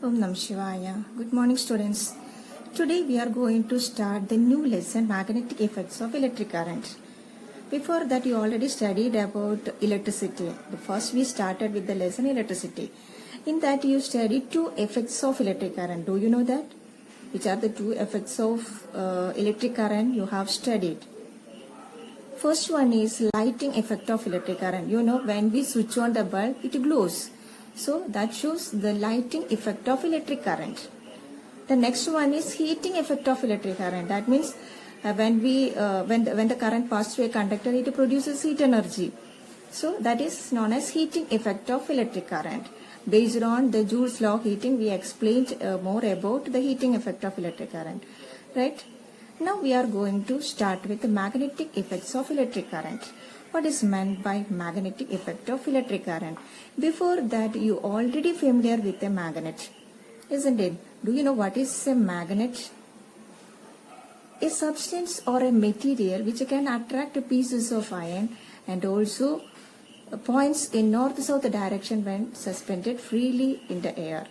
Om Nam Shivaya. Good morning, students. Today we are going to start the new lesson, magnetic effects of electric current. Before that, you already studied about electricity. First, we started with the lesson electricity. In that, you studied two effects of electric current. Do you know that? Which are the two effects of electric current you have studied? First one is lighting effect of electric current. You know, when we switch on the bulb, it glows. So that shows the lighting effect of electric current. The next one is heating effect of electric current. That means when the current passes through a conductor, it produces heat energy. So that is known as heating effect of electric current. Based on the Joule's law of heating, we explained more about the heating effect of electric current. Right? Now we are going to start with the magnetic effects of electric current. What is meant by magnetic effect of electric current? Before that, you already familiar with a magnet, isn't it? Do you know what is a magnet? A substance or a material which can attract pieces of iron and also points in north-south direction when suspended freely in the air.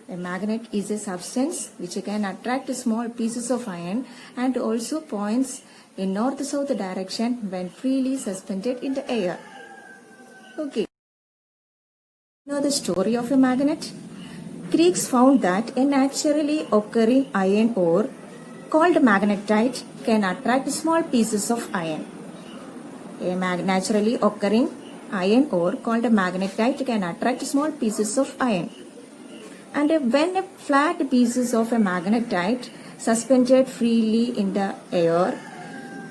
A magnet is a substance which can attract small pieces of iron and also points in north-south direction when freely suspended in the air. Okay. Know the story of a magnet? Greeks found that a naturally occurring iron ore called magnetite can attract small pieces of iron. A naturally occurring iron ore called magnetite can attract small pieces of iron. And when a flat pieces of a magnetite suspended freely in the air,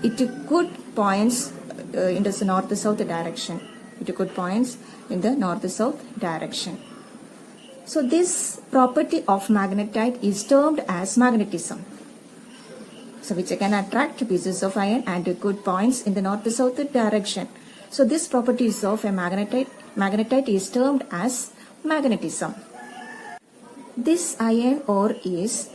it could points in the north-south direction. It could points in the north-south direction. So this property of magnetite is termed as magnetism. So which can attract pieces of iron and good points in the north-south direction. So this properties of a magnetite is termed as magnetism. This iron ore is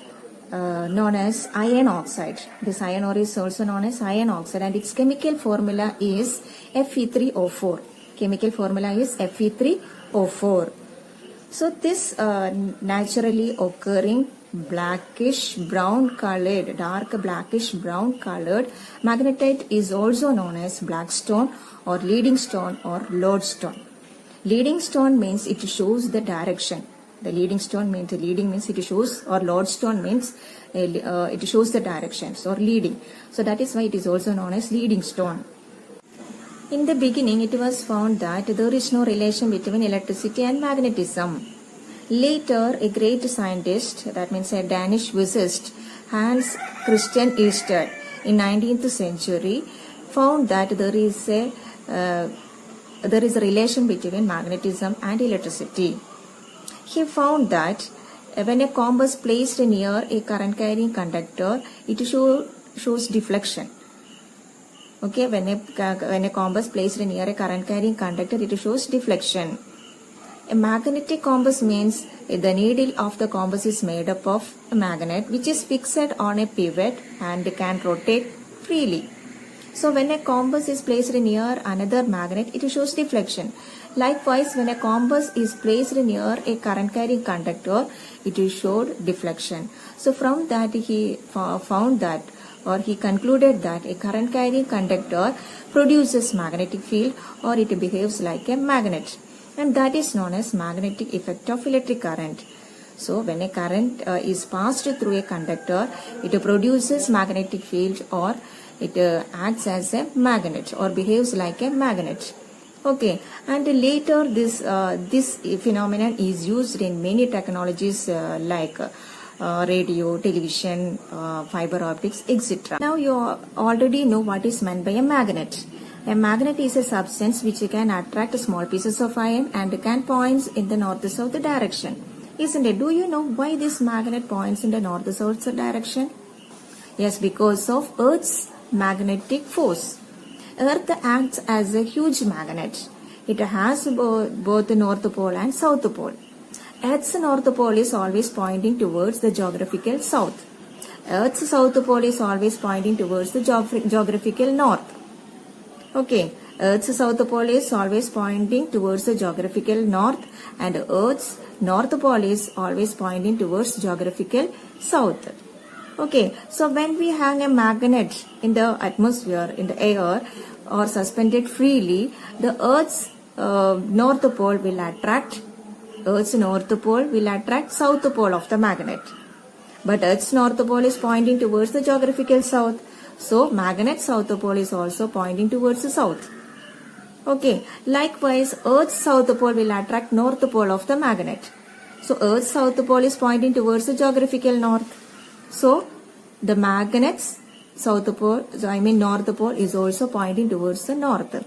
known as iron oxide. This iron ore is also known as iron oxide and its chemical formula is Fe3O4. Chemical formula is Fe3O4. So this naturally occurring blackish brown colored, dark blackish brown colored magnetite is also known as black stone or leading stone or lodestone. Leading stone means it shows the direction. The leading stone means it shows, or lodestone means it shows the directions or leading. So that is why it is also known as leading stone. In the beginning, it was found that there is no relation between electricity and magnetism. Later, a great scientist, that means a Danish physicist, Hans Christian Ørsted, in 19th century, found that there is a relation between magnetism and electricity. He found that when a compass placed near a current-carrying conductor, it shows deflection. Okay, when a compass placed near a current-carrying conductor, it shows deflection. A magnetic compass means the needle of the compass is made up of a magnet which is fixed on a pivot and can rotate freely. So when a compass is placed near another magnet, it shows deflection. Likewise, when a compass is placed near a current-carrying conductor, it showed deflection. So from that, he found that, or he concluded that a current-carrying conductor produces magnetic field or it behaves like a magnet. And that is known as magnetic effect of electric current. So when a current is passed through a conductor, it produces magnetic field or it acts as a magnet or behaves like a magnet. Okay, and later this phenomenon is used in many technologies like radio, television, fiber optics, etc. Now you already know what is meant by a magnet. A magnet is a substance which can attract small pieces of iron and can point in the north-south direction. Isn't it? Do you know why this magnet points in the north-south direction? Yes, because of Earth's magnetic force. Earth acts as a huge magnet. It has both the North Pole and South Pole. Earth's North Pole is always pointing towards the geographical south. Earth's South Pole is always pointing towards the geographical north. Okay, Earth's south pole is always pointing towards the geographical north and Earth's north pole is always pointing towards geographical south. Okay, so when we hang a magnet in the atmosphere, in the air, or suspended freely, the Earth's north pole will attract south pole of the magnet. But Earth's north pole is pointing towards the geographical south. So magnet south pole is also pointing towards the south. Okay, likewise Earth's south pole will attract north pole of the magnet. So Earth's south pole is pointing towards the geographical north. So the magnet's north pole is also pointing towards the north.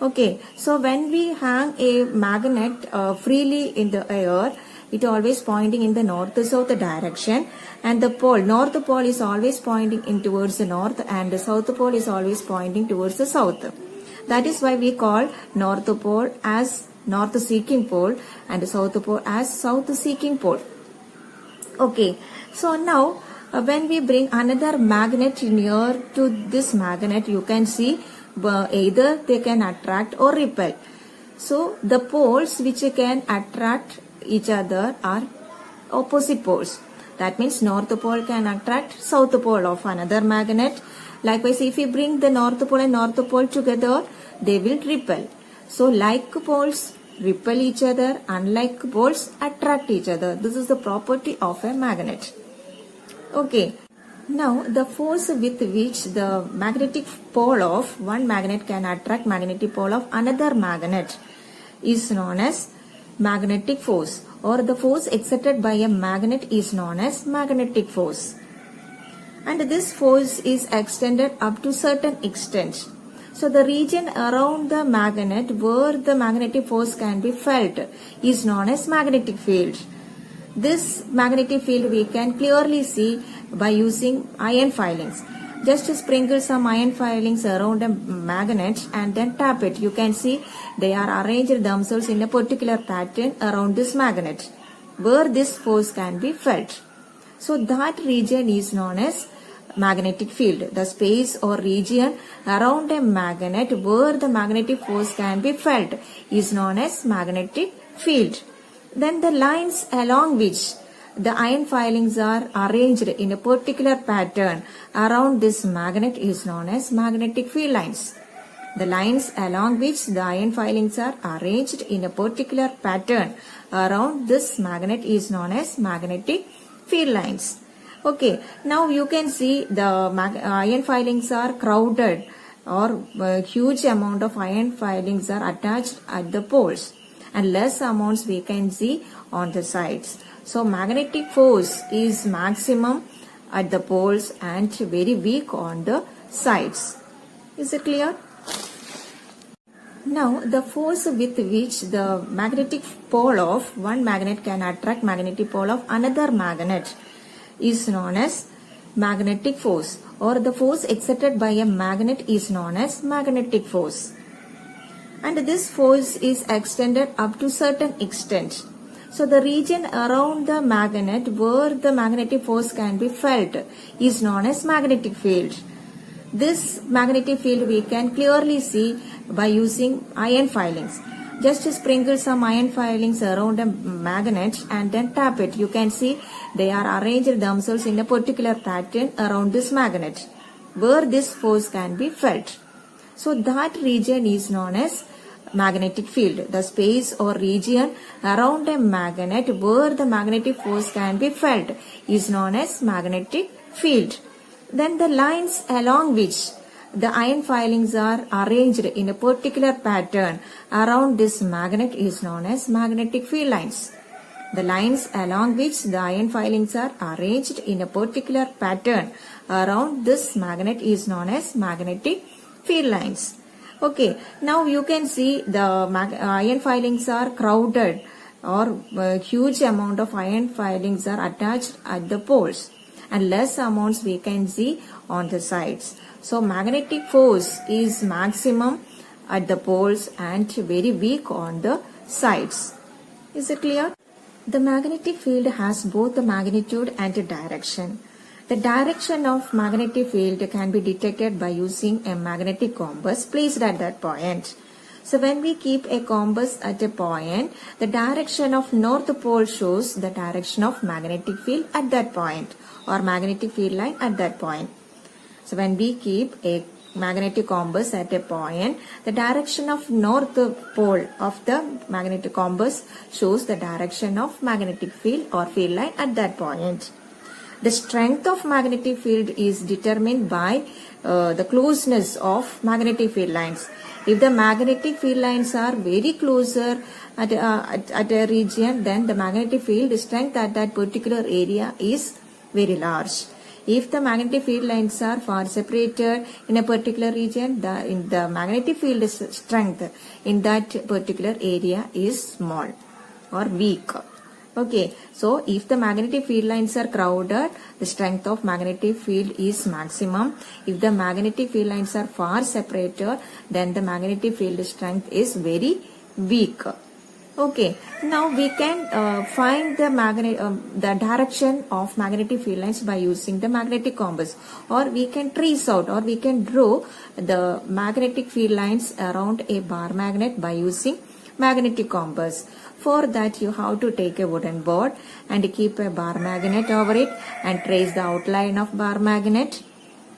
Okay, so when we hang a magnet freely in the air, it always pointing in the north-south direction, and the north pole is always pointing in towards the north, and the south pole is always pointing towards the south. That is why we call north pole as north-seeking pole and the south pole as south-seeking pole. Okay, so now when we bring another magnet near to this magnet, you can see either they can attract or repel. So the poles which can attract each other are opposite poles. That means north pole can attract south pole of another magnet. Likewise, if we bring the north pole and north pole together, they will repel. So like poles repel each other, unlike poles attract each other. This is the property of a magnet. Okay. Now the force with which the magnetic pole of one magnet can attract magnetic pole of another magnet is known as magnetic force, or the force exerted by a magnet is known as magnetic force. And this force is extended up to certain extent. So the region around the magnet where the magnetic force can be felt is known as magnetic field. This magnetic field we can clearly see by using iron filings. Just sprinkle some iron filings around a magnet and then tap it. You can see they are arranged themselves in a particular pattern around this magnet where this force can be felt. So that region is known as magnetic field. The space or region around a magnet where the magnetic force can be felt is known as magnetic field. Then the lines along which the iron filings are arranged in a particular pattern around this magnet is known as magnetic field lines. The lines along which the iron filings are arranged in a particular pattern around this magnet is known as magnetic field lines. Okay, now you can see the iron filings are crowded, or a huge amount of iron filings are attached at the poles, and less amounts we can see on the sides. So magnetic force is maximum at the poles and very weak on the sides. Is it clear? Now the force with which the magnetic pole of one magnet can attract magnetic pole of another magnet is known as magnetic force, or the force exerted by a magnet is known as magnetic force. And this force is extended up to certain extent. So the region around the magnet where the magnetic force can be felt is known as magnetic field. This magnetic field we can clearly see by using iron filings. Just sprinkle some iron filings around a magnet and then tap it. You can see they are arranged themselves in a particular pattern around this magnet where this force can be felt. So that region is known as magnetic field. The space or region around a magnet where the magnetic force can be felt is known as magnetic field. Then the lines along which the iron filings are arranged in a particular pattern around this magnet is known as magnetic field lines. The lines along which the iron filings are arranged in a particular pattern around this magnet is known as magnetic field lines. Okay, now you can see the iron filings are crowded, or a huge amount of iron filings are attached at the poles, and less amounts we can see on the sides. So magnetic force is maximum at the poles and very weak on the sides. Is it clear? The magnetic field has both the magnitude and the direction. The direction of magnetic field can be detected by using a magnetic compass placed at that point. So when we keep a compass at a point, the direction of north pole shows the direction of magnetic field at that point or magnetic field line at that point. So when we keep a magnetic compass at a point, the direction of north pole of the magnetic compass shows the direction of magnetic field or field line at that point. The strength of magnetic field is determined by the closeness of magnetic field lines. If the magnetic field lines are very closer at a region, then the magnetic field strength at that particular area is very large. If the magnetic field lines are far separated in a particular region, the magnetic field strength in that particular area is small or weak. Okay, so if the magnetic field lines are crowded, the strength of magnetic field is maximum. If the magnetic field lines are far separated, then the magnetic field strength is very weak. Okay, now we can find the direction of magnetic field lines by using the magnetic compass, or we can trace out or we can draw the magnetic field lines around a bar magnet by using magnetic compass. For that, you have to take a wooden board and keep a bar magnet over it and trace the outline of bar magnet.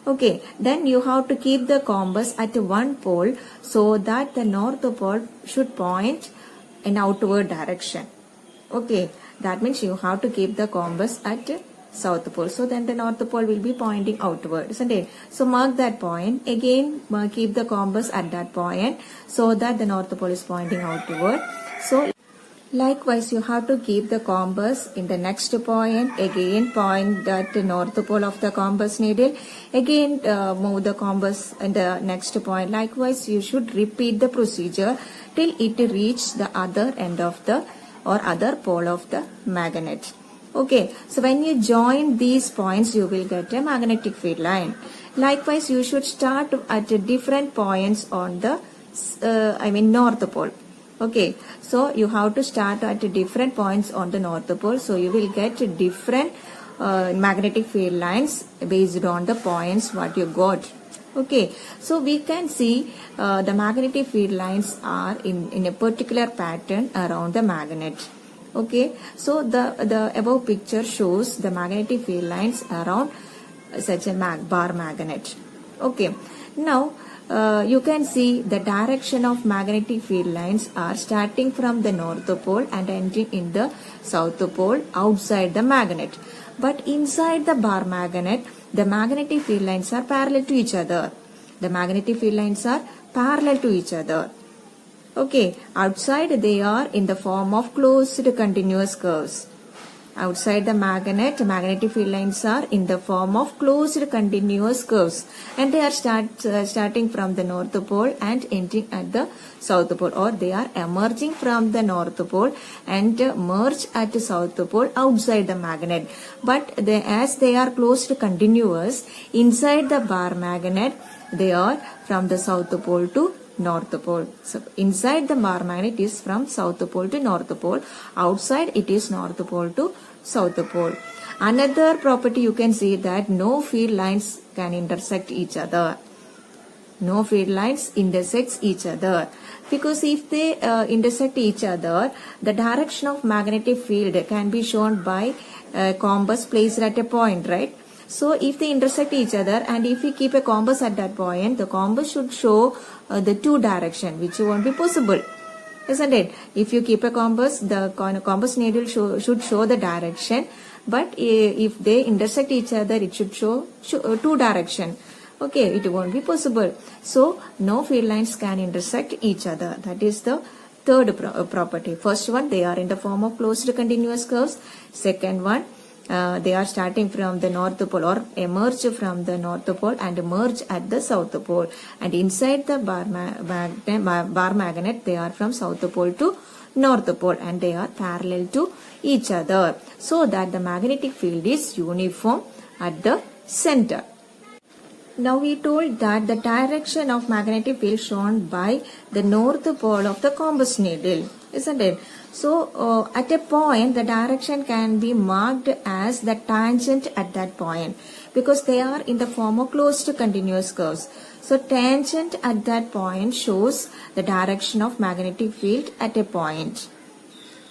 Okay, then you have to keep the compass at one pole so that the north pole should point in outward direction. Okay, that means you have to keep the compass at south pole. So then the north pole will be pointing outward, isn't it? So mark that point. Again, keep the compass at that point so that the north pole is pointing outward. So likewise, you have to keep the compass in the next point. Again, point at the north pole of the compass needle. Again, move the compass in the next point. Likewise, you should repeat the procedure till it reaches the other end of the or other pole of the magnet. Okay, so when you join these points, you will get a magnetic field line. Likewise, you should start at different points on the, north pole. Okay, so you have to start at different points on the north pole. So you will get different magnetic field lines based on the points what you got. Okay, so we can see the magnetic field lines are in a particular pattern around the magnet. Okay, so the above picture shows the magnetic field lines around such a bar magnet. Okay, now you can see the direction of magnetic field lines are starting from the north pole and ending in the south pole outside the magnet. But inside the bar magnet, the magnetic field lines are parallel to each other. The magnetic field lines are parallel to each other. Okay, outside they are in the form of closed continuous curves. Outside the magnet, magnetic field lines are in the form of closed continuous curves, and they are starting from the north pole and ending at the south pole, or they are emerging from the north pole and merge at the south pole outside the magnet. But as they are closed continuous, inside the bar magnet, they are from the south pole to north pole. So inside the bar magnet is from south pole to north pole. Outside it is north pole to south pole. Another property you can see that no field lines can intersect each other. No field lines intersect each other. Because if they intersect each other, the direction of magnetic field can be shown by a compass placed at a point, right? So if they intersect each other and if we keep a compass at that point, the compass should show the two direction, which won't be possible, isn't it? If you keep a compass, the compass needle should show the direction, but if they intersect each other, it should show two direction. Okay, it won't be possible. So no field lines can intersect each other. That is the third property. First one, they are in the form of closed continuous curves. Second one, they are starting from the north pole or emerge from the north pole and merge at the south pole. And inside the bar magnet, they are from south pole to north pole and they are parallel to each other, so that the magnetic field is uniform at the center. Now we told that the direction of magnetic field shown by the north pole of the compass needle, isn't it? So at a point, the direction can be marked as the tangent at that point because they are in the form of closed continuous curves. So tangent at that point shows the direction of magnetic field at a point.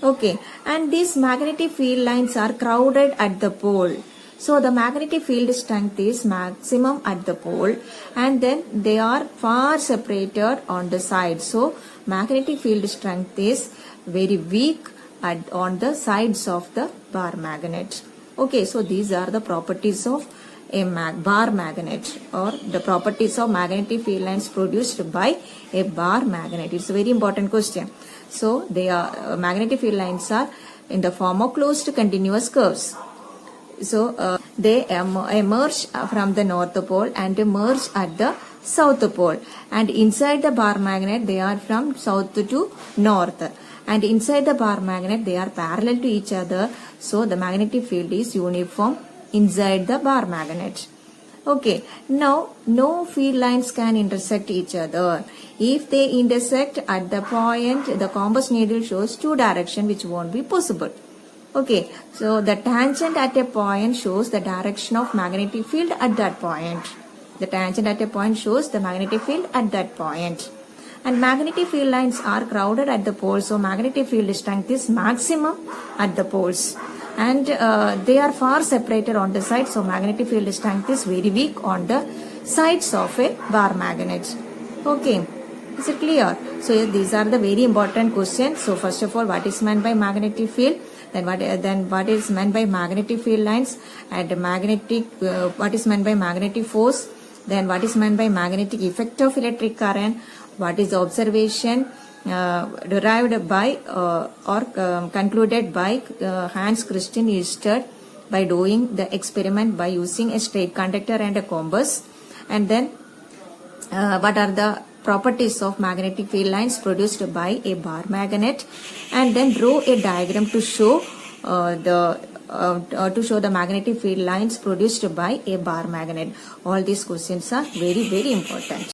Okay, and these magnetic field lines are crowded at the pole. So the magnetic field strength is maximum at the pole and then they are far separated on the side. So magnetic field strength is very weak on the sides of the bar magnet. Okay, so these are the properties of a bar magnet or the properties of magnetic field lines produced by a bar magnet. It's a very important question. So they are magnetic field lines are in the form of closed continuous curves. So they emerge from the north pole and emerge at the south pole, and inside the bar magnet they are from south to north, and inside the bar magnet they are parallel to each other. So the magnetic field is uniform inside the bar magnet. Okay, now no field lines can intersect each other. If they intersect at the point, the compass needle shows two directions, which won't be possible. Okay, so the tangent at a point shows the direction of magnetic field at that point. The tangent at a point shows the magnetic field at that point. And magnetic field lines are crowded at the poles, so magnetic field strength is maximum at the poles. And they are far separated on the sides, so magnetic field strength is very weak on the sides of a bar magnet. Okay, is it clear? So yes, these are the very important questions. So first of all, what is meant by magnetic field? Then what is meant by magnetic field lines, and what is meant by magnetic force? Then what is meant by magnetic effect of electric current? What is the observation derived by or concluded by Hans Christian Ørsted by doing the experiment by using a straight conductor and a compass? And then what are the properties of magnetic field lines produced by a bar magnet? And then draw a diagram to show the magnetic field lines produced by a bar magnet. All these questions are very, very important.